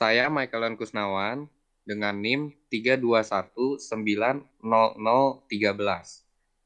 Saya Michaelan Kusnawan dengan NIM 321900013.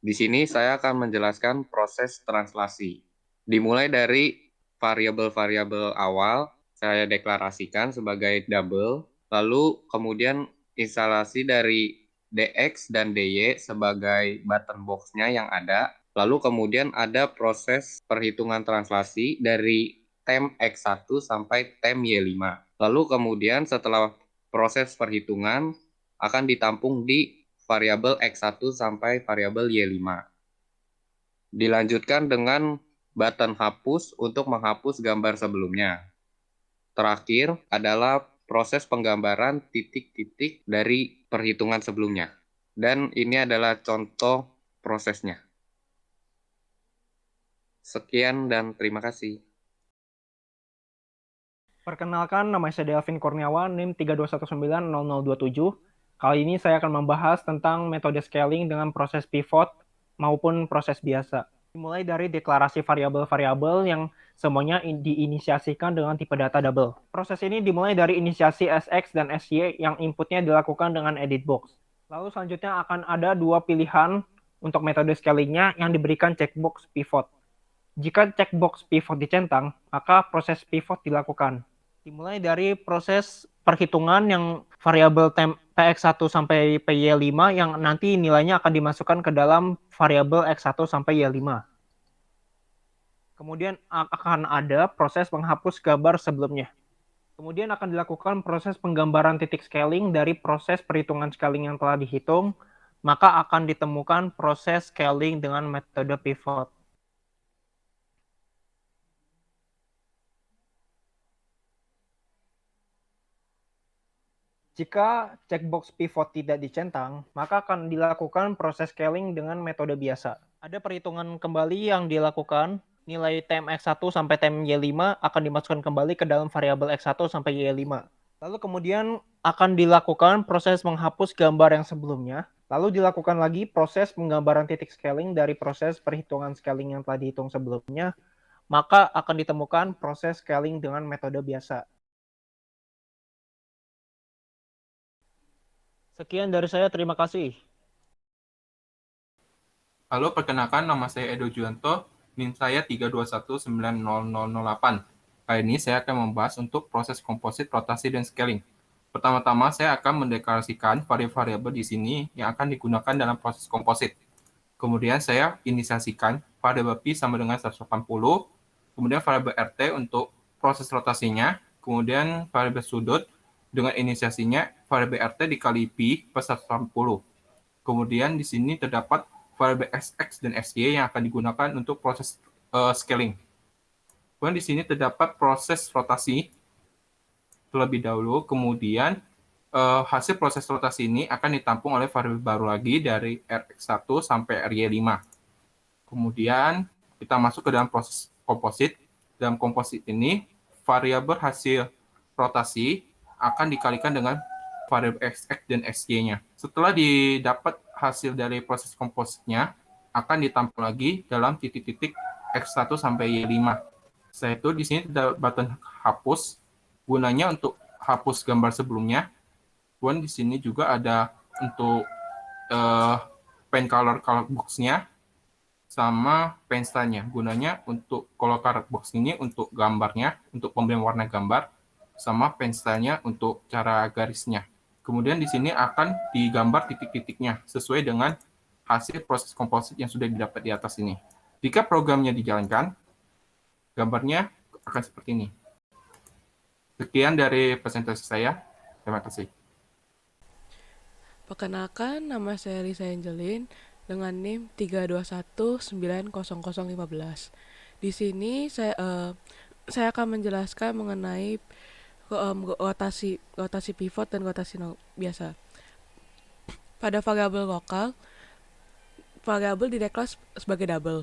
Di sini saya akan menjelaskan proses translasi. Dimulai dari variabel-variabel awal, saya deklarasikan sebagai double, lalu kemudian instalasi dari dx dan dy sebagai button box-nya yang ada, lalu kemudian ada proses perhitungan translasi dari tem x1 sampai tem y5. Lalu kemudian setelah proses perhitungan akan ditampung di variabel x1 sampai variabel y5. Dilanjutkan dengan button hapus untuk menghapus gambar sebelumnya. Terakhir adalah proses penggambaran titik-titik dari perhitungan sebelumnya. Dan ini adalah contoh prosesnya. Sekian dan terima kasih. Perkenalkan, nama saya Delvin Kurniawan, NIM 321900027. Kali ini saya akan membahas tentang metode scaling dengan proses pivot maupun proses biasa. Dimulai dari deklarasi variabel-variabel yang semuanya diinisiasikan dengan tipe data double. Proses ini dimulai dari inisiasi SX dan SY yang inputnya dilakukan dengan edit box. Lalu selanjutnya akan ada dua pilihan untuk metode scalingnya yang diberikan checkbox pivot. Jika checkbox pivot dicentang, maka proses pivot dilakukan. Dimulai dari proses perhitungan yang variabel px1 sampai py5 yang nanti nilainya akan dimasukkan ke dalam variabel x1 sampai y5. Kemudian akan ada proses menghapus gambar sebelumnya. Kemudian akan dilakukan proses penggambaran titik scaling dari proses perhitungan scaling yang telah dihitung, maka akan ditemukan proses scaling dengan metode pivot. Jika checkbox pivot tidak dicentang, maka akan dilakukan proses scaling dengan metode biasa. Ada perhitungan kembali yang dilakukan, nilai tem x1 sampai tem y5 akan dimasukkan kembali ke dalam variabel x1 sampai y5. Lalu kemudian akan dilakukan proses menghapus gambar yang sebelumnya, lalu dilakukan lagi proses penggambaran titik scaling dari proses perhitungan scaling yang telah dihitung sebelumnya, maka akan ditemukan proses scaling dengan metode biasa. Sekian dari saya, terima kasih. Halo, perkenalkan nama saya Edo Juanto, NIM saya 321900008. Kali ini saya akan membahas untuk proses komposit, rotasi, dan scaling. Pertama-tama saya akan mendeklarasikan variabel-variabel di sini yang akan digunakan dalam proses komposit. Kemudian saya inisiasikan variabel Pi sama dengan 180, kemudian variabel RT untuk proses rotasinya, kemudian variabel sudut dengan inisiasinya variabel RT dikali Pi per 180. Kemudian di sini terdapat variabel SX dan SY yang akan digunakan untuk proses scaling. Kemudian di sini terdapat proses rotasi terlebih dahulu, kemudian hasil proses rotasi ini akan ditampung oleh variabel baru lagi dari Rx1 sampai Ry5. Kemudian kita masuk ke dalam proses komposit. Dalam komposit ini, variabel hasil rotasi akan dikalikan dengan variabel Xx dan Xy-nya. Setelah didapat hasil dari proses kompositnya, akan ditampung lagi dalam titik-titik X1 sampai Y5. Setelah itu di sini ada button hapus, gunanya untuk hapus gambar sebelumnya. Kemudian di sini juga ada untuk pen color box-nya sama pen style-nya. Gunanya untuk color box ini untuk gambarnya, untuk pemberian warna gambar, sama pen style-nya untuk cara garisnya. Kemudian di sini akan digambar titik-titiknya sesuai dengan hasil proses komposit yang sudah didapat di atas ini. Jika programnya dijalankan, gambarnya akan seperti ini. Sekian dari presentasi saya. Terima kasih. Perkenalkan, nama saya Lisa Angelin dengan NIM 321900015. Di sini saya akan menjelaskan mengenai rotasi pivot dan rotasi biasa. Pada variabel lokal, variabel dideklar sebagai double.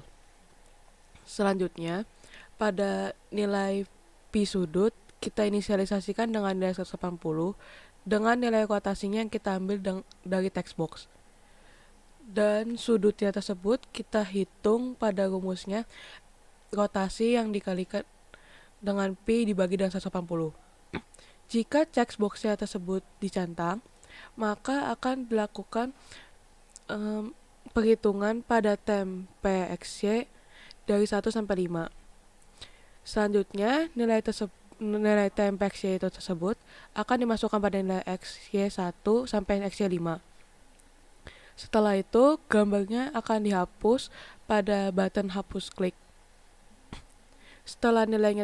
Selanjutnya, pada nilai pi sudut, kita inisialisasikan dengan nilai 180 dengan nilai rotasinya yang kita ambil dari text box. Dan sudutnya tersebut kita hitung pada rumusnya rotasi yang dikalikan dengan pi dibagi dengan 180. Jika checkboxnya tersebut dicentang, maka akan dilakukan perhitungan pada temp XY dari 1 sampai 5. Selanjutnya, nilai temp XY itu tersebut akan dimasukkan pada nilai XY1 sampai XY5. Setelah itu, gambarnya akan dihapus pada button hapus klik. Setelah dari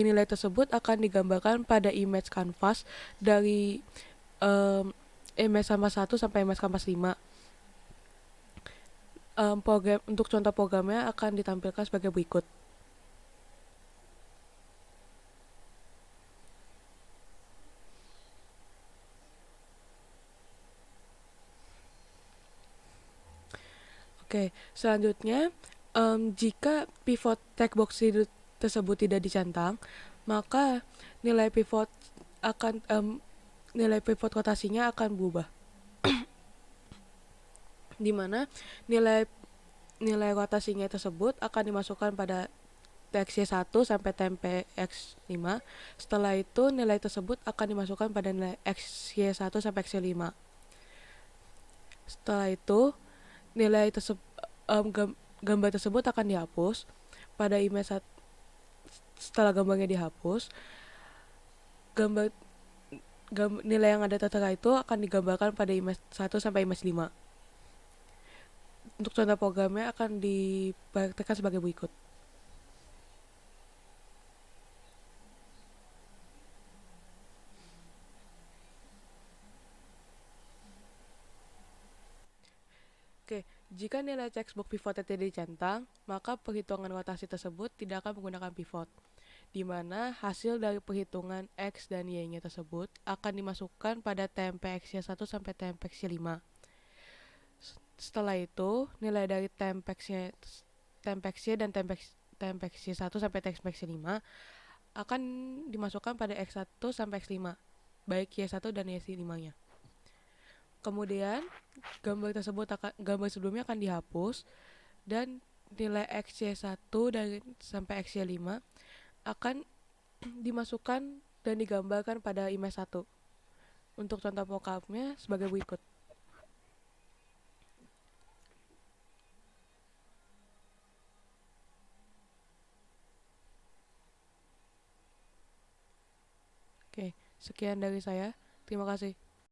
nilai tersebut akan digambarkan pada image canvas dari image canvas 1 sampai image canvas 5. Untuk contoh programnya akan ditampilkan sebagai berikut. Oke, selanjutnya jika pivot checkbox tersebut tidak dicentang, maka nilai pivot rotasinya akan berubah. Di mana nilai rotasinya tersebut akan dimasukkan pada XY1 sampai temp X5. Setelah itu nilai tersebut akan dimasukkan pada nilai XY1 sampai XY5. Setelah itu nilai gambar tersebut akan dihapus pada image setelah gambarnya dihapus, nilai yang ada tertera itu akan digambarkan pada image 1 sampai image 5. Untuk contoh programnya akan dipraktikkan sebagai berikut. Oke, jika nilai checkbox pivotnya tidak dicentang, maka perhitungan rotasi tersebut tidak akan menggunakan pivot, di mana hasil dari perhitungan X dan Y-nya tersebut akan dimasukkan pada temp XY1 sampai temp XY5. Setelah itu, nilai dari temp XY dan temp XY1 sampai temp XY5 akan dimasukkan pada X1 sampai X5, baik Y1 dan Y5-nya. Kemudian, gambar sebelumnya akan dihapus dan nilai XY1 dan sampai XY5 akan dimasukkan dan digambarkan pada image 1. Untuk contoh mockup-nya sebagai berikut. Oke, sekian dari saya. Terima kasih.